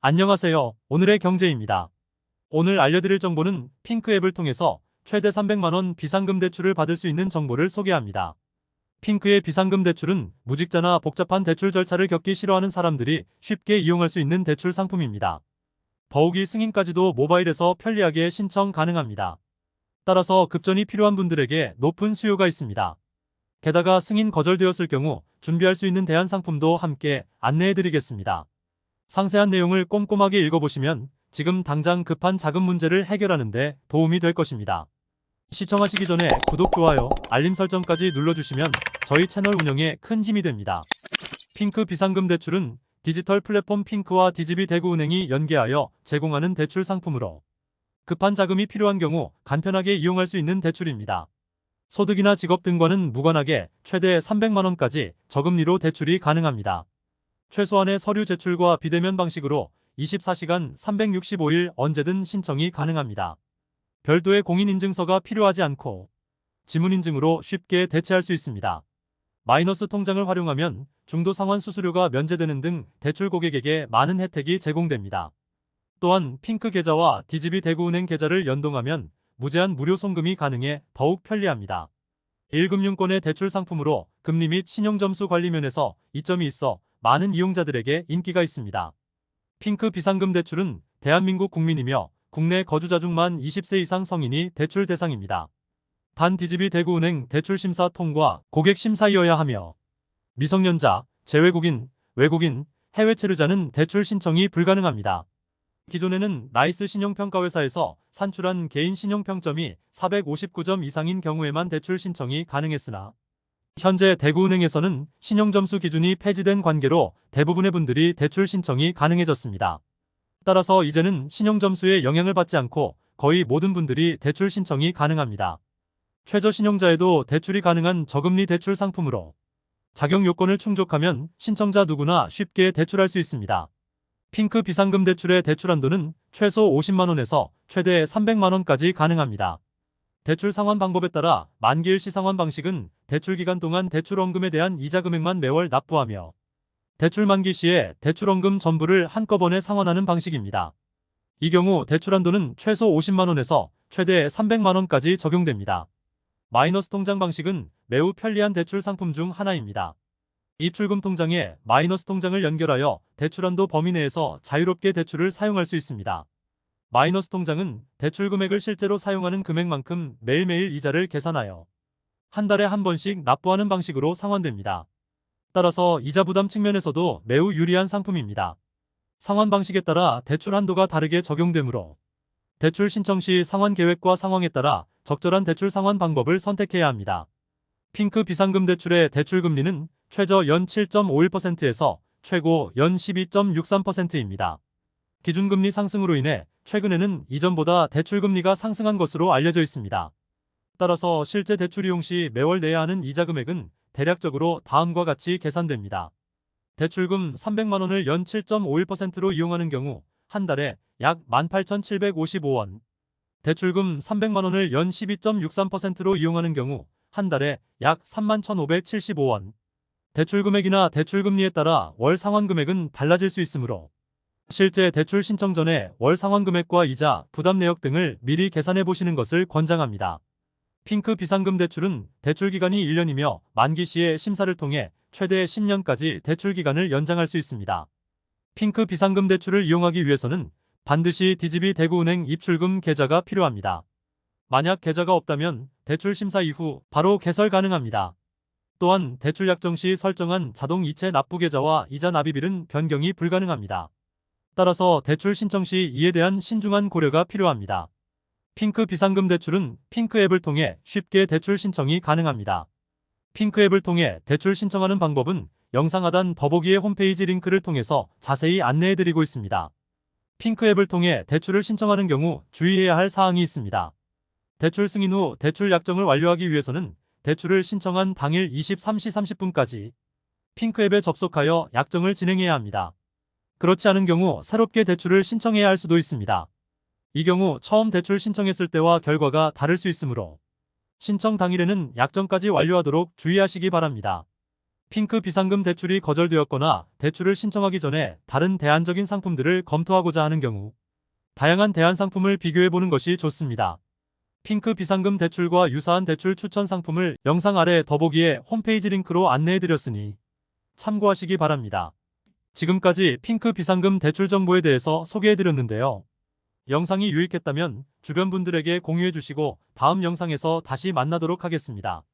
안녕하세요. 오늘의 경제입니다. 오늘 알려드릴 정보는 핑크 앱을 통해서 최대 300만원 비상금 대출을 받을 수 있는 정보를 소개합니다. 핑크의 비상금 대출은 무직자나 복잡한 대출 절차를 겪기 싫어하는 사람들이 쉽게 이용할 수 있는 대출 상품입니다. 더욱이 승인까지도 모바일에서 편리하게 신청 가능합니다. 따라서 급전이 필요한 분들에게 높은 수요가 있습니다. 게다가 승인 거절되었을 경우 준비할 수 있는 대안 상품도 함께 안내해드리겠습니다. 상세한 내용을 꼼꼼하게 읽어보시면 지금 당장 급한 자금 문제를 해결하는 데 도움이 될 것입니다. 시청하시기 전에 구독, 좋아요, 알림 설정까지 눌러주시면 저희 채널 운영에 큰 힘이 됩니다. 핑크 비상금 대출은 디지털 플랫폼 핑크와 DGB 대구은행이 연계하여 제공하는 대출 상품으로 급한 자금이 필요한 경우 간편하게 이용할 수 있는 대출입니다. 소득이나 직업 등과는 무관하게 최대 300만원까지 저금리로 대출이 가능합니다. 최소한의 서류 제출과 비대면 방식으로 24시간 365일 언제든 신청이 가능합니다. 별도의 공인인증서가 필요하지 않고 지문인증으로 쉽게 대체할 수 있습니다. 마이너스 통장을 활용하면 중도 상환 수수료가 면제되는 등 대출 고객에게 많은 혜택이 제공됩니다. 또한 핑크 계좌와 DGB 대구은행 계좌를 연동하면 무제한 무료 송금이 가능해 더욱 편리합니다. 1금융권의 대출 상품으로 금리 및 신용점수 관리 면에서 이점이 있어 많은 이용자들에게 인기가 있습니다. 핑크 비상금 대출은 대한민국 국민이며 국내 거주자 중 만 20세 이상 성인이 대출 대상입니다. 단 DGB 대구은행 대출 심사 통과 고객 심사이어야 하며 미성년자, 재외국인, 외국인, 해외 체류자는 대출 신청이 불가능합니다. 기존에는 나이스 신용평가회사에서 산출한 개인 신용평점이 459점 이상인 경우에만 대출 신청이 가능했으나 현재 대구은행에서는 신용점수 기준이 폐지된 관계로 대부분의 분들이 대출 신청이 가능해졌습니다. 따라서 이제는 신용점수에 영향을 받지 않고 거의 모든 분들이 대출 신청이 가능합니다. 최저신용자에도 대출이 가능한 저금리 대출 상품으로 자격 요건을 충족하면 신청자 누구나 쉽게 대출할 수 있습니다. 핑크 비상금 대출의 대출 한도는 최소 50만원에서 최대 300만원까지 가능합니다. 대출 상환 방법에 따라 만기일 시 상환 방식은 대출 기간 동안 대출원금에 대한 이자 금액만 매월 납부하며 대출 만기 시에 대출원금 전부를 한꺼번에 상환하는 방식입니다. 이 경우 대출 한도는 최소 50만원에서 최대 300만원까지 적용됩니다. 마이너스 통장 방식은 매우 편리한 대출 상품 중 하나입니다. 입출금 통장에 마이너스 통장을 연결하여 대출 한도 범위 내에서 자유롭게 대출을 사용할 수 있습니다. 마이너스 통장은 대출 금액을 실제로 사용하는 금액만큼 매일매일 이자를 계산하여 한 달에 한 번씩 납부하는 방식으로 상환됩니다. 따라서 이자 부담 측면에서도 매우 유리한 상품입니다. 상환 방식에 따라 대출 한도가 다르게 적용되므로 대출 신청 시 상환 계획과 상황에 따라 적절한 대출 상환 방법을 선택해야 합니다. 핑크 비상금 대출의 대출 금리는 최저 연 7.51%에서 최고 연 12.63%입니다. 기준금리 상승으로 인해 최근에는 이전보다 대출금리가 상승한 것으로 알려져 있습니다. 따라서 실제 대출 이용 시 매월 내야 하는 이자 금액은 대략적으로 다음과 같이 계산됩니다. 대출금 300만원을 연 7.51%로 이용하는 경우 한 달에 약 18,755원, 대출금 300만원을 연 12.63%로 이용하는 경우 한 달에 약 31,575원, 대출금액이나 대출금리에 따라 월 상환금액은 달라질 수 있으므로 실제 대출 신청 전에 월 상환금액과 이자, 부담 내역 등을 미리 계산해 보시는 것을 권장합니다. 핑크 비상금 대출은 대출 기간이 1년이며 만기 시에 심사를 통해 최대 10년까지 대출 기간을 연장할 수 있습니다. 핑크 비상금 대출을 이용하기 위해서는 반드시 DGB 대구은행 입출금 계좌가 필요합니다. 만약 계좌가 없다면 대출 심사 이후 바로 개설 가능합니다. 또한 대출 약정 시 설정한 자동 이체 납부 계좌와 이자 납입일은 변경이 불가능합니다. 따라서 대출 신청 시 이에 대한 신중한 고려가 필요합니다. 핑크 비상금 대출은 핑크 앱을 통해 쉽게 대출 신청이 가능합니다. 핑크 앱을 통해 대출 신청하는 방법은 영상 하단 더보기의 홈페이지 링크를 통해서 자세히 안내해드리고 있습니다. 핑크 앱을 통해 대출을 신청하는 경우 주의해야 할 사항이 있습니다. 대출 승인 후 대출 약정을 완료하기 위해서는 대출을 신청한 당일 23시 30분까지 핑크 앱에 접속하여 약정을 진행해야 합니다. 그렇지 않은 경우 새롭게 대출을 신청해야 할 수도 있습니다. 이 경우 처음 대출 신청했을 때와 결과가 다를 수 있으므로 신청 당일에는 약정까지 완료하도록 주의하시기 바랍니다. 핑크 비상금 대출이 거절되었거나 대출을 신청하기 전에 다른 대안적인 상품들을 검토하고자 하는 경우 다양한 대안 상품을 비교해보는 것이 좋습니다. 핑크 비상금 대출과 유사한 대출 추천 상품을 영상 아래 더보기에 홈페이지 링크로 안내해드렸으니 참고하시기 바랍니다. 지금까지 핑크 비상금 대출 정보에 대해서 소개해드렸는데요. 영상이 유익했다면 주변 분들에게 공유해주시고 다음 영상에서 다시 만나도록 하겠습니다.